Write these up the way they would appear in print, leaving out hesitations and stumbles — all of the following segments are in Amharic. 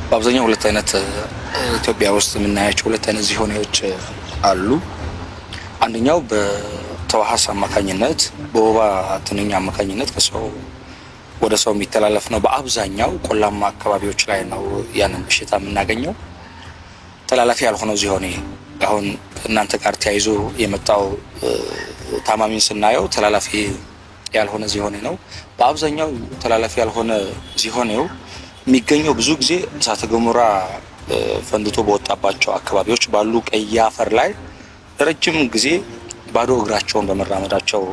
በአብዛኛው ሁለት አይነት ኢትዮጵያ ውስጥ የምናያቸው ሁለት አይነት ዝሆኔዎች አሉ። አንደኛው በተዋሃስ አማካኝነት በወባ ትንኝ አማካኝነት ከሰው ወደ ሰው የሚተላለፍ ነው። በአብዛኛው ቆላማ አካባቢዎች ላይ ነው ያንን በሽታ የምናገኘው። ተላላፊ ያልሆነው ዝሆኔ አሁን እናንተ ጋር ተያይዞ የመጣው ታማሚን ስናየው ተላላፊ ያልሆነ ዝሆኔ ነው። በአብዛኛው ተላላፊ ያልሆነ ዝሆኔው የሚገኘው ብዙ ጊዜ እሳተ ገሞራ ፈንድቶ በወጣባቸው አካባቢዎች ባሉ ቀይ አፈር ላይ ረጅም ጊዜ ባዶ እግራቸውን በመራመዳቸው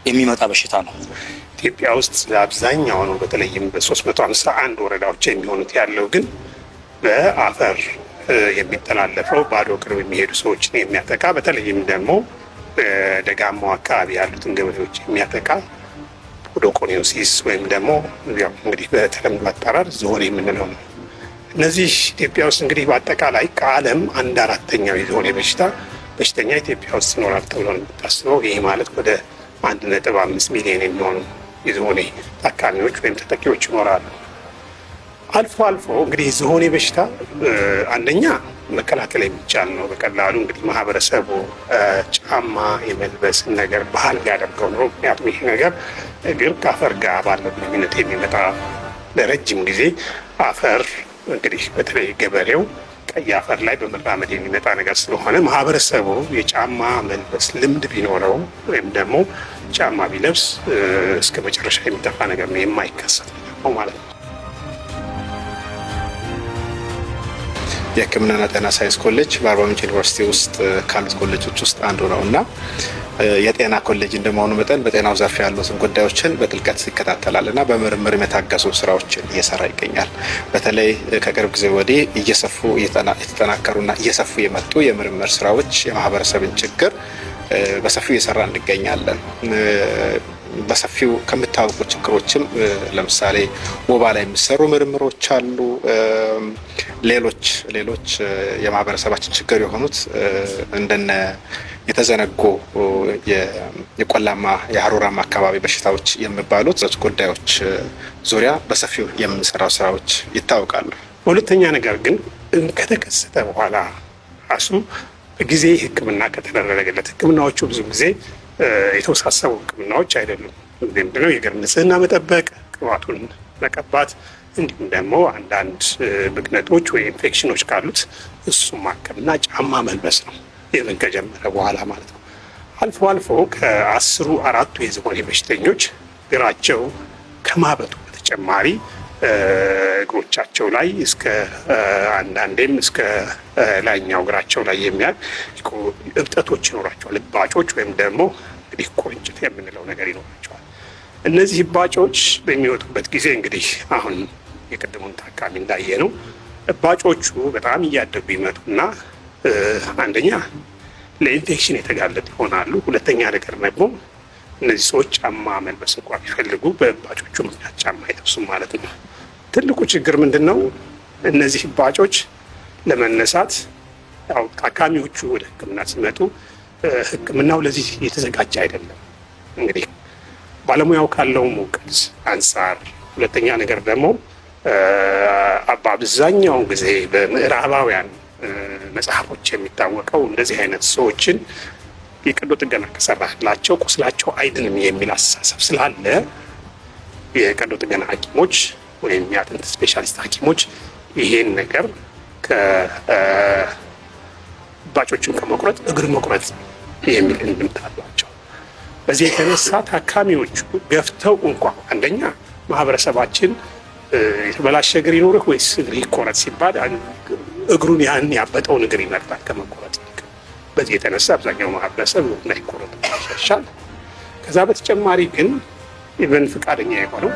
የሚመጣ በሽታ ነው። ኢትዮጵያ ውስጥ አብዛኛው ነው፣ በተለይም በ351 ወረዳዎች የሚሆኑት ያለው ግን በአፈር የሚተላለፈው ባዶ እግር የሚሄዱ ሰዎችን የሚያጠቃ በተለይም ደግሞ በደጋማው አካባቢ ያሉትን ገበሬዎች የሚያጠቃ ፖዶኮኒዮሲስ ወይም ደግሞ ያው እንግዲህ በተለምዶ አጠራር ዝሆኔ የምንለው ነው። እነዚህ ኢትዮጵያ ውስጥ እንግዲህ በአጠቃላይ ከዓለም 1/4 የዝሆኔ በሽተኛ ኢትዮጵያ ውስጥ ይኖራል ተብሎ ነው የሚታስበው። ይህ ማለት ወደ 1.5 ሚሊዮን የሚሆኑ የዝሆኔ ታካሚዎች ወይም ተጠቂዎች ይኖራሉ። አልፎ አልፎ እንግዲህ ዝሆኔ በሽታ አንደኛ መከላከል የሚቻል ነው በቀላሉ እንግዲህ ማህበረሰቡ ጫማ የመልበስ ነገር ባህል ሊያደርገው ነው። ምክንያቱም ይህ ነገር እግር ከአፈር ጋር ባለው ግንኙነት የሚመጣ ለረጅም ጊዜ አፈር እንግዲህ በተለይ ገበሬው ቀይ አፈር ላይ በመራመድ የሚመጣ ነገር ስለሆነ ማህበረሰቡ የጫማ መልበስ ልምድ ቢኖረው ወይም ደግሞ ጫማ ቢለብስ እስከ መጨረሻ የሚጠፋ ነገር ነው፣ የማይከሰት ነገር ነው ማለት ነው። የሕክምናና ጤና ሳይንስ ኮሌጅ በአርባ ምንጭ ዩኒቨርሲቲ ውስጥ ካሉት ኮሌጆች ውስጥ አንዱ ነው እና የጤና ኮሌጅ እንደመሆኑ መጠን በጤናው ዘርፍ ያሉትን ጉዳዮችን በጥልቀት ይከታተላል እና በምርምር የታገዙ ስራዎችን እየሰራ ይገኛል። በተለይ ከቅርብ ጊዜ ወዲህ እየሰፉ የተጠናከሩና እየሰፉ የመጡ የምርምር ስራዎች የማህበረሰብን ችግር በሰፊው እየሰራ እንገኛለን። በሰፊው ከምታወቁ ችግሮችም ለምሳሌ ወባ ላይ የሚሰሩ ምርምሮች አሉ። ሌሎች የማህበረሰባችን ችግር የሆኑት እንደነ የተዘነጉ የቆላማ የሀሩራማ አካባቢ በሽታዎች የሚባሉት ጉዳዮች ዙሪያ በሰፊው የምንሰራው ስራዎች ይታወቃሉ። ሁለተኛ ነገር ግን ከተከሰተ በኋላ ራሱ በጊዜ ሕክምና ከተደረገለት ሕክምናዎቹ ብዙ ጊዜ የተወሳሰቡ ሕክምናዎች አይደሉም። ምንድነው የእግር ንጽህና መጠበቅ፣ ቅባቱን መቀባት፣ እንዲሁም ደግሞ አንዳንድ ብግነቶች ወይ ኢንፌክሽኖች ካሉት እሱም ማከምና ጫማ መልበስ ነው ይህን ከጀመረ በኋላ ማለት ነው። አልፎ አልፎ ከ10ሩ 4ቱ የዝሆኔ በሽተኞች እግራቸው ከማበጡ በተጨማሪ እግሮቻቸው ላይ እስከ አንዳንዴም እስከ ላይኛው እግራቸው ላይ የሚያልቁ እብጠቶች ይኖራቸዋል። እባጮች ወይም ደግሞ እንግዲህ ቁርንጭት የምንለው ነገር ይኖራቸዋል። እነዚህ እባጮች በሚወጡበት ጊዜ እንግዲህ አሁን የቅድሙን ታካሚ እንዳየ ነው እባጮቹ በጣም እያደጉ ይመጡና አንደኛ ለኢንፌክሽን የተጋለጡ ይሆናሉ። ሁለተኛ ነገር ደግሞ እነዚህ ሰዎች ጫማ መልበስ እንኳ ቢፈልጉ በእባጮቹ ምክንያት ጫማ አይለብሱም ማለት ነው። ትልቁ ችግር ምንድን ነው? እነዚህ እባጮች ለመነሳት ያው ታካሚዎቹ ወደ ሕክምና ሲመጡ ሕክምናው ለዚህ የተዘጋጀ አይደለም። እንግዲህ ባለሙያው ካለው እውቀት አንጻር፣ ሁለተኛ ነገር ደግሞ በአብዛኛውን ጊዜ በምዕራባውያን መጽሐፎች የሚታወቀው እንደዚህ አይነት ሰዎችን የቀዶ ጥገና ከሰራላቸው ቁስላቸው አይድንም የሚል አስተሳሰብ ስላለ የቀዶ ጥገና ሐኪሞች ወይም የአጥንት ስፔሻሊስት ሐኪሞች ይሄን ነገር ከእባጮችን ከመቁረጥ እግር መቁረጥ የሚል እንድምታ አላቸው። በዚህ የተነሳ ታካሚዎቹ ገፍተው እንኳ አንደኛ ማህበረሰባችን የተበላሸ እግር ይኖርህ ወይስ እግር ይቆረጥ ሲባል እግሩን ያን ያበጠውን እግር ይመርጣል ከመቆረጥ። በዚህ የተነሳ አብዛኛው ማህበረሰብ እንዳይቆረጥ ይሻሻል። ከዛ በተጨማሪ ግን ኢቨን ፈቃደኛ የሆነው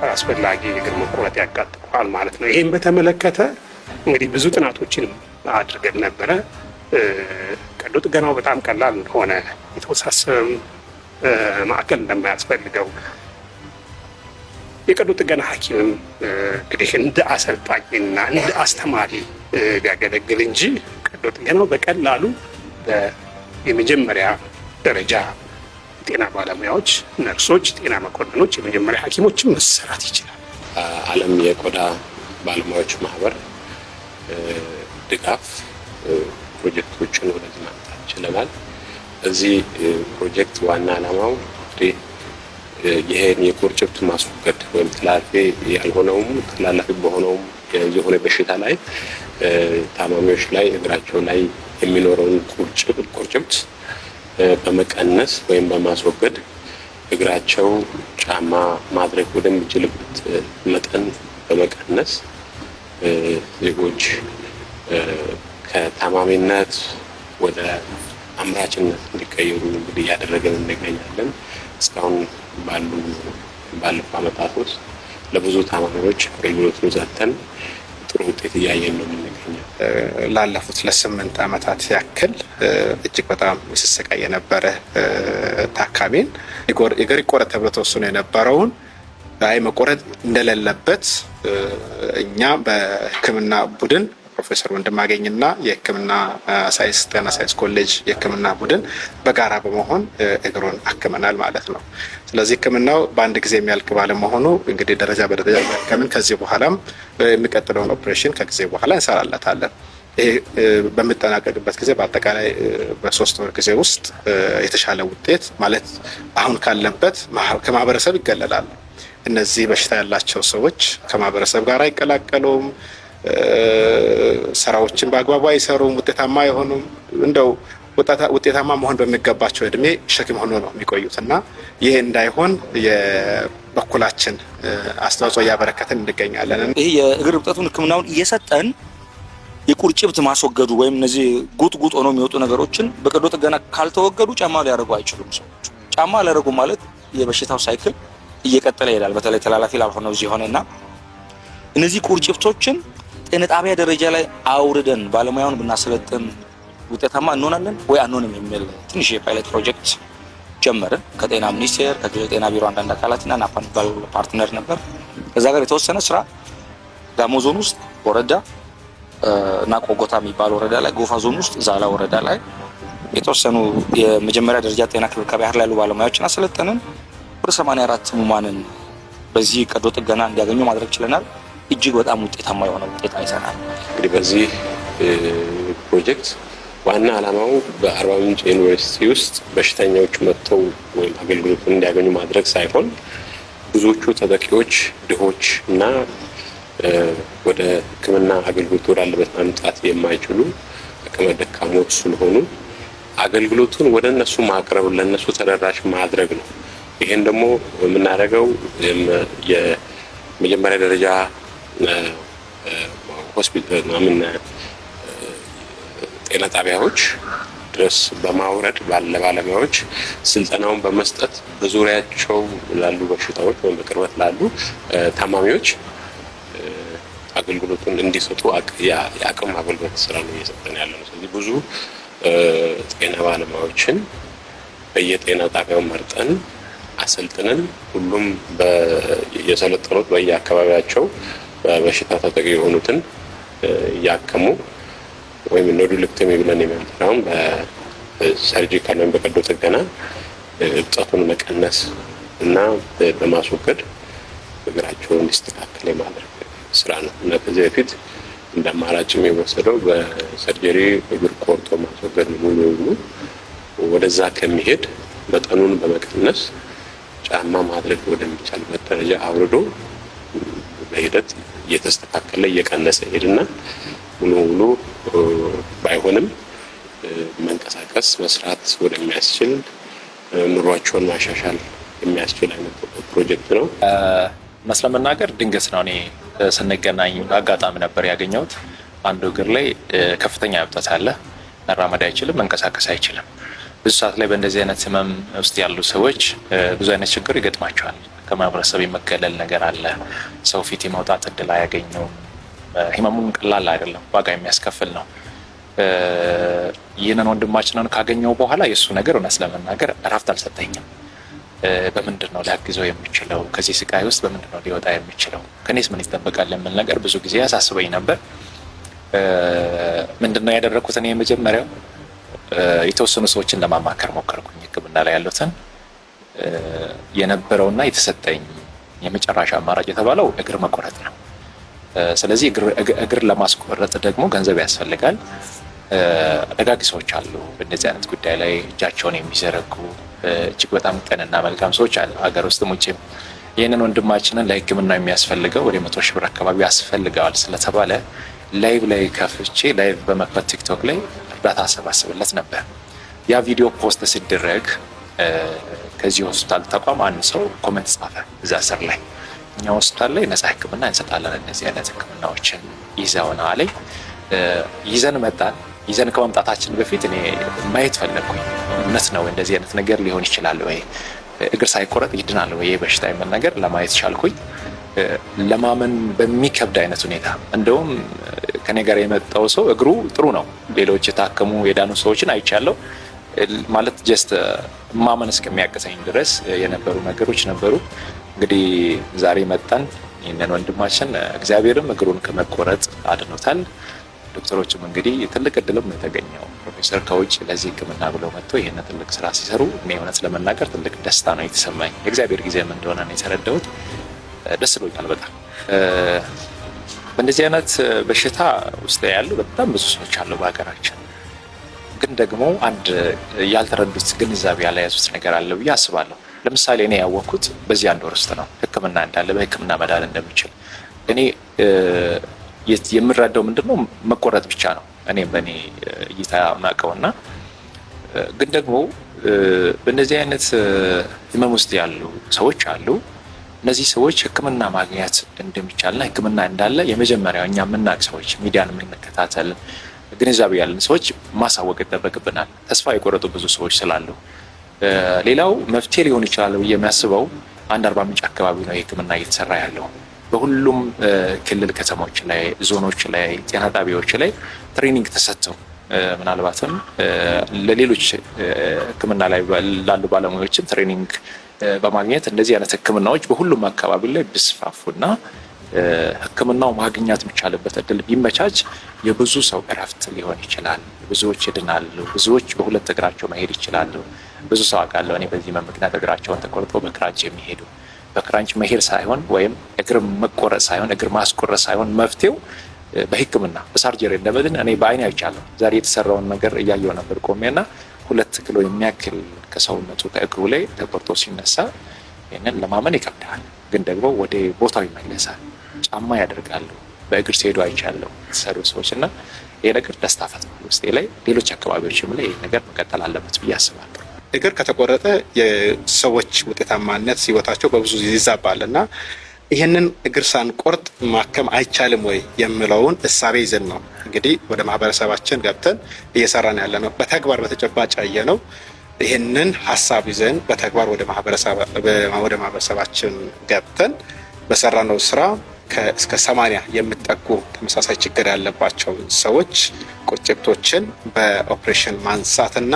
አስፈላጊ እግር መቆረጥ ያጋጥመዋል ማለት ነው። ይህም በተመለከተ እንግዲህ ብዙ ጥናቶችን አድርገን ነበረ። ቀዶ ጥገናው በጣም ቀላል እንደሆነ፣ የተወሳሰበ ማዕከል እንደማያስፈልገው የቀዶ ጥገና ሐኪምም እንግዲህ እንደ አሰልጣኝና እንደ አስተማሪ ቢያገለግል እንጂ ቀዶ ጥገናው በቀላሉ የመጀመሪያ ደረጃ ጤና ባለሙያዎች፣ ነርሶች፣ ጤና መኮንኖች፣ የመጀመሪያ ሐኪሞችም መሰራት ይችላል። ዓለም የቆዳ ባለሙያዎች ማህበር ድጋፍ ፕሮጀክቶችን ወደዚህ ማምጣት ችለናል። እዚህ ፕሮጀክት ዋና ዓላማው ይሄን የቁርጭምጭሚት ማስወገድ ወይም ተላላፊ ያልሆነውም ተላላፊ በሆነውም የሆነ በሽታ ላይ ታማሚዎች ላይ እግራቸው ላይ የሚኖረውን ቁርጭምጭሚት በመቀነስ ወይም በማስወገድ እግራቸው ጫማ ማድረግ ወደሚችልበት መጠን በመቀነስ ዜጎች ከታማሚነት ወደ አምራችነት እንዲቀየሩ እንግዲህ እያደረገን እንገኛለን። እስካሁን ባለፈው ዓመታት ውስጥ ለብዙ ታማሚዎች አገልግሎቱን ሰጥተን ጥሩ ውጤት እያየን ነው የምንገኘው። ላለፉት ለ8 ዓመታት ያክል እጅግ በጣም ሲሰቃይ የነበረ ታካሚን እግር ይቆረጥ ተብሎ ተወስኖ የነበረውን መቆረጥ እንደሌለበት እኛ በሕክምና ቡድን ፕሮፌሰር ወንድማገኝና የሕክምና ጤና ሳይንስ ኮሌጅ የሕክምና ቡድን በጋራ በመሆን እግሩን አክመናል ማለት ነው። ስለዚህ ሕክምናው በአንድ ጊዜ የሚያልቅ ባለመሆኑ እንግዲህ ደረጃ በደረጃ ሕክምን ከዚህ በኋላም የሚቀጥለውን ኦፕሬሽን ከጊዜ በኋላ እንሰራለታለን። ይሄ በሚጠናቀቅበት ጊዜ በአጠቃላይ በ3 ወር ጊዜ ውስጥ የተሻለ ውጤት ማለት አሁን ካለበት ከማህበረሰብ ይገለላል። እነዚህ በሽታ ያላቸው ሰዎች ከማህበረሰብ ጋር አይቀላቀሉም፣ ስራዎችን በአግባቡ አይሰሩም፣ ውጤታማ አይሆኑም። እንደው ውጤታማ መሆን በሚገባቸው እድሜ ሸክም ሆኖ ነው የሚቆዩት እና ይህ እንዳይሆን የበኩላችን አስተዋጽኦ እያበረከትን እንገኛለን። ይህ የእግር እብጠቱን ሕክምናውን እየሰጠን የቁርጭምጭሚት ማስወገዱ ወይም እነዚህ ጉጥ ሆነው የሚወጡ ነገሮችን በቀዶ ጥገና ካልተወገዱ ጫማ ሊያደርጉ አይችሉም። ሰዎች ጫማ ሊያደርጉ ማለት የበሽታው ሳይክል እየቀጠለ ይሄዳል። በተለይ ተላላፊ ላልሆነው እዚህ ሆነና እነዚህ ቁርጭምጭሚቶችን ጤና ጣቢያ ደረጃ ላይ አውርደን ባለሙያውን ብናሰለጥን ውጤታማ እንሆናለን ወይ አንሆንም የሚል ትንሽ የፓይለት ፕሮጀክት ጀመርን። ከጤና ሚኒስቴር ከጤና ቢሮ አንዳንድ አካላትና ናፓ የሚባል ፓርትነር ነበር። ከዛ ጋር የተወሰነ ስራ ጋሞ ዞን ውስጥ ወረዳ እና ቆጎታ የሚባል ወረዳ ላይ፣ ጎፋ ዞን ውስጥ ዛላ ወረዳ ላይ የተወሰኑ የመጀመሪያ ደረጃ ጤና ክብካቤ ላይ ያሉ ባለሙያዎችን አሰለጠንን። ወደ 84 ህሙማንን በዚህ ቀዶ ጥገና እንዲያገኙ ማድረግ ችለናል። እጅግ በጣም ውጤታማ የሆነ ውጤት አይተናል። እንግዲህ በዚህ ፕሮጀክት ዋና ዓላማው በአርባ ምንጭ ዩኒቨርሲቲ ውስጥ በሽተኞች መጥተው ወይም አገልግሎቱን እንዲያገኙ ማድረግ ሳይሆን ብዙዎቹ ተጠቂዎች ድሆች እና ወደ ሕክምና አገልግሎት ወዳለበት ማምጣት የማይችሉ አቅመ ደካሞች ስለሆኑ አገልግሎቱን ወደ እነሱ ማቅረብ ለእነሱ ተደራሽ ማድረግ ነው። ይሄን ደግሞ የምናደርገው የመጀመሪያ ደረጃ ሆስፒታል ጤና ጣቢያዎች ድረስ በማውረድ ባለሙያዎች ስልጠናውን በመስጠት በዙሪያቸው ላሉ በሽታዎች ወይም በቅርበት ላሉ ታማሚዎች አገልግሎቱን እንዲሰጡ የአቅም አገልግሎት ስራ ነው እየሰጠን ያለ ነው። ስለዚህ ብዙ ጤና ባለሙያዎችን በየጤና ጣቢያው መርጠን አሰልጥነን ሁሉም የሰለጠኑት በየአካባቢያቸው በበሽታ ተጠቂ የሆኑትን ያከሙ ወይም ኖዱሌክቶሚ ብለን የምንጠራው በሰርጂካል ወይም በቀዶ ጥገና እብጠቱን መቀነስ እና በማስወገድ እግራቸው እንዲስተካከል የማድረግ ስራ ነው እና ከዚህ በፊት እንደ አማራጭም የወሰደው በሰርጀሪ እግር ቆርጦ ማስወገድ ሙሉ ወደዛ ከሚሄድ መጠኑን በመቀነስ ጫማ ማድረግ ወደሚቻልበት ደረጃ አውርዶ በሂደት እየተስተካከለ እየቀነሰ ሄድና ሙሉ ባይሆንም መንቀሳቀስ መስራት ወደሚያስችል ኑሯቸውን ማሻሻል የሚያስችል አይነት ፕሮጀክት ነው። መስለመናገር ድንገት ነው። እኔ ስንገናኝ በአጋጣሚ ነበር ያገኘሁት። አንዱ እግር ላይ ከፍተኛ እብጠት አለ፣ መራመድ አይችልም፣ መንቀሳቀስ አይችልም። ብዙ ሰዓት ላይ በእንደዚህ አይነት ህመም ውስጥ ያሉ ሰዎች ብዙ አይነት ችግር ይገጥማቸዋል። ከማህበረሰብ የመገለል ነገር አለ። ሰው ፊት የመውጣት እድል አያገኘውም። ህመሙን ቀላል አይደለም፣ ዋጋ የሚያስከፍል ነው። ይህንን ወንድማችንን ካገኘው በኋላ የእሱ ነገር እውነት ለመናገር እረፍት አልሰጠኝም። በምንድን ነው ሊያግዘው የሚችለው? ከዚህ ስቃይ ውስጥ በምንድን ነው ሊወጣ የሚችለው? ከኔስ ምን ይጠበቃል የሚል ነገር ብዙ ጊዜ ያሳስበኝ ነበር። ምንድን ነው ያደረኩት? እኔ የመጀመሪያው የተወሰኑ ሰዎችን ለማማከር ሞከርኩኝ። ህክምና ላይ ያሉትን የነበረውና የተሰጠኝ የመጨረሻ አማራጭ የተባለው እግር መቆረጥ ነው። ስለዚህ እግር ለማስቆረጥ ደግሞ ገንዘብ ያስፈልጋል። ደጋግ ሰዎች አሉ በእንደዚህ አይነት ጉዳይ ላይ እጃቸውን የሚዘረጉ እጅግ በጣም ቅንና መልካም ሰዎች አሉ ሀገር ውስጥም ውጭም። ይህንን ወንድማችንን ለሕክምና የሚያስፈልገው ወደ 100 ሺህ ብር አካባቢ ያስፈልገዋል ስለተባለ ላይቭ ላይ ከፍቼ ላይቭ በመክፈት ቲክቶክ ላይ እርዳታ አሰባስብለት ነበር። ያ ቪዲዮ ፖስት ሲደረግ ከዚህ ሆስፒታል ተቋም አንድ ሰው ኮሜንት ጻፈ እዛ ስር ላይ እኛ ሆስፒታል ላይ ነፃ ሕክምና እንሰጣለን እነዚህ አይነት ሕክምናዎችን ይዘውና አለኝ። ይዘን መጣን። ይዘን ከመምጣታችን በፊት እኔ ማየት ፈለግኩኝ። እውነት ነው እንደዚህ አይነት ነገር ሊሆን ይችላል ወይ? እግር ሳይቆረጥ ይድናል ወይ በሽታ የምን ነገር ለማየት ቻልኩኝ። ለማመን በሚከብድ አይነት ሁኔታ እንደውም ከኔ ጋር የመጣው ሰው እግሩ ጥሩ ነው። ሌሎች የታከሙ የዳኑ ሰዎችን አይቻለሁ። ማለት ጀስት ማመን እስከሚያቅተኝ ድረስ የነበሩ ነገሮች ነበሩ። እንግዲህ ዛሬ መጣን። ይህንን ወንድማችን እግዚአብሔርም እግሩን ከመቆረጥ አድኖታል። ዶክተሮችም እንግዲህ ትልቅ እድልም ነው የተገኘው። ፕሮፌሰር ከውጭ ለዚህ ሕክምና ብለው መጥቶ ይህንን ትልቅ ስራ ሲሰሩ እኔ እውነት ለመናገር ትልቅ ደስታ ነው የተሰማኝ። የእግዚአብሔር ጊዜም እንደሆነ ነው የተረዳሁት። ደስ ብሎኛል በጣም። በእንደዚህ አይነት በሽታ ውስጥ ያሉ በጣም ብዙ ሰዎች አሉ በሀገራችን። ግን ደግሞ አንድ ያልተረዱት ግንዛቤ ያልያዙት ነገር አለ ብዬ አስባለሁ። ለምሳሌ እኔ ያወቅኩት በዚህ አንድ ወር ውስጥ ነው ሕክምና እንዳለ በሕክምና መዳን እንደሚችል። እኔ የምረዳው ምንድነው መቆረጥ ብቻ ነው እኔም በእኔ እይታ ማቀውና ግን ደግሞ በእነዚህ አይነት ህመም ውስጥ ያሉ ሰዎች አሉ። እነዚህ ሰዎች ሕክምና ማግኘት እንደሚቻልና ሕክምና እንዳለ የመጀመሪያው እኛ የምናውቅ ሰዎች ሚዲያን የምንከታተል ግንዛቤ ያለን ሰዎች ማሳወቅ ይጠበቅብናል። ተስፋ የቆረጡ ብዙ ሰዎች ስላሉ ሌላው መፍትሄ ሊሆን ይችላል ብዬ የሚያስበው አንድ አርባ ምንጭ አካባቢ ነው ሕክምና እየተሰራ ያለው። በሁሉም ክልል ከተሞች ላይ ዞኖች ላይ ጤና ጣቢያዎች ላይ ትሬኒንግ ተሰጥተው ምናልባትም ለሌሎች ሕክምና ላይ ላሉ ባለሙያዎችም ትሬኒንግ በማግኘት እንደዚህ አይነት ሕክምናዎች በሁሉም አካባቢ ላይ ቢስፋፉና ሕክምናው ማግኘት የሚቻልበት እድል ቢመቻች የብዙ ሰው እረፍት ሊሆን ይችላል። ብዙዎች ይድናሉ። ብዙዎች በሁለት እግራቸው መሄድ ይችላሉ። ብዙ ሰው አውቃለሁ እኔ በዚህ ምክንያት እግራቸውን ተቆርጦ በክራንች የሚሄዱ በክራንች መሄድ ሳይሆን ወይም እግር መቆረጥ ሳይሆን እግር ማስቆረጥ ሳይሆን መፍትሄው በሕክምና በሳርጀሪ እንደመድን እኔ በአይኔ አይቻለሁ። ዛሬ የተሰራውን ነገር እያየው ነበር ቆሜና 2 ኪሎ የሚያክል ከሰውነቱ ከእግሩ ላይ ተቆርጦ ሲነሳ ይህንን ለማመን ይከብዳል። ግን ደግሞ ወደ ቦታው ይመለሳል። ጫማ ያደርጋሉ። በእግር ሲሄዱ አይቻለሁ የተሰሩ ሰዎች እና ይሄ ነገር ደስታ ፈጥሯል ውስጤ ላይ። ሌሎች አካባቢዎችም ላይ ይህ ነገር መቀጠል አለበት ብዬ አስባለሁ። እግር ከተቆረጠ የሰዎች ውጤታማነት ህይወታቸው በብዙ ይዛባል እና ይህንን እግር ሳንቆርጥ ማከም አይቻልም ወይ የሚለውን እሳቤ ይዘን ነው እንግዲህ ወደ ማህበረሰባችን ገብተን እየሰራን ያለ ነው። በተግባር በተጨባጭ ያየ ነው። ይህንን ሀሳብ ይዘን በተግባር ወደ ማህበረሰባችን ገብተን በሰራነው ስራ እስከ 80 የሚጠጉ ተመሳሳይ ችግር ያለባቸው ሰዎች ቁጭቶችን በኦፕሬሽን ማንሳትና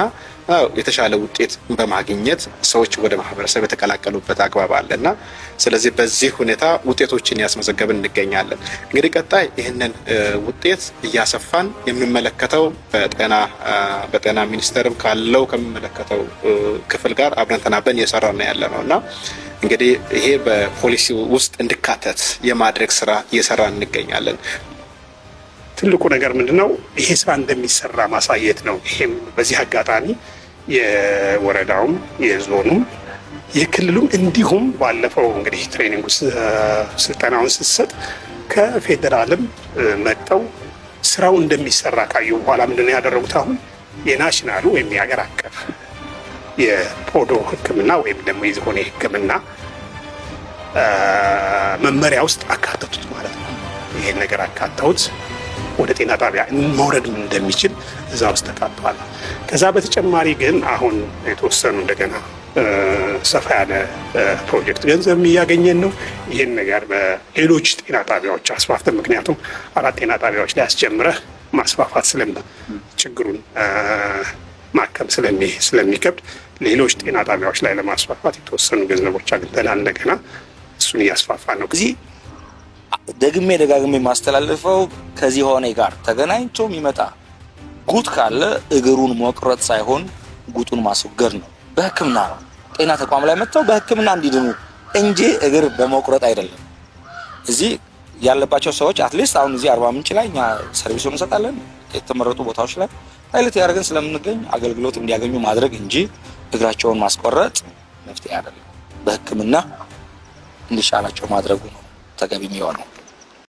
የተሻለ ውጤት በማግኘት ሰዎች ወደ ማህበረሰብ የተቀላቀሉበት አግባብ አለና ስለዚህ በዚህ ሁኔታ ውጤቶችን ያስመዘገብን እንገኛለን። እንግዲህ ቀጣይ ይህንን ውጤት እያሰፋን የሚመለከተው በጤና ሚኒስቴርም ካለው ከሚመለከተው ክፍል ጋር አብረን ተናበን እየሰራን ያለ ነው እና እንግዲህ ይሄ በፖሊሲ ውስጥ እንዲካተት የማድረግ ስራ እየሰራን እንገኛለን። ትልቁ ነገር ምንድነው? ይሄ ስራ እንደሚሰራ ማሳየት ነው። ይሄም በዚህ አጋጣሚ የወረዳውም የዞኑም የክልሉም እንዲሁም ባለፈው እንግዲህ ትሬኒንግ ስልጠናውን ስትሰጥ ከፌዴራልም መጥተው ስራው እንደሚሰራ ካዩ በኋላ ምንድነው ያደረጉት? አሁን የናሽናሉ ወይም የሀገር አቀፍ የፖዶ ሕክምና ወይም ደግሞ የዝሆኔ ሕክምና መመሪያ ውስጥ አካተቱት ማለት ነው። ይሄን ነገር አካተውት ወደ ጤና ጣቢያ መውረድ እንደሚችል እዛ ውስጥ ተካተዋል። ከዛ በተጨማሪ ግን አሁን የተወሰኑ እንደገና ሰፋ ያለ ፕሮጀክት ገንዘብ እያገኘን ነው። ይህን ነገር በሌሎች ጤና ጣቢያዎች አስፋፍተን ምክንያቱም 4 ጤና ጣቢያዎች ላይ አስጀምረህ ማስፋፋት ችግሩን ማከም ስለሚከብድ ሌሎች ጤና ጣቢያዎች ላይ ለማስፋፋት የተወሰኑ ገንዘቦች አግኝተናል። እንደገና እሱን እያስፋፋ ነው። እዚህ ደጋግሜ ማስተላልፈው ከዚህ ሆነ ጋር ተገናኝቶ የሚመጣ ጉጥ ካለ እግሩን መቁረጥ ሳይሆን ጉጡን ማስወገድ ነው። በሕክምና ነው። ጤና ተቋም ላይ መጥተው በሕክምና እንዲድኑ እንጂ እግር በመቁረጥ አይደለም። እዚህ ያለባቸው ሰዎች አትሊስት አሁን እዚህ አርባ ምንጭ ላይ እኛ ሰርቪሱን እንሰጣለን። የተመረጡ ቦታዎች ላይ ፓይለት ያደርገን ስለምንገኝ አገልግሎት እንዲያገኙ ማድረግ እንጂ እግራቸውን ማስቆረጥ መፍትሄ አይደለም። በሕክምና እንዲሻላቸው ማድረጉ ነው ተገቢ የሚሆነው።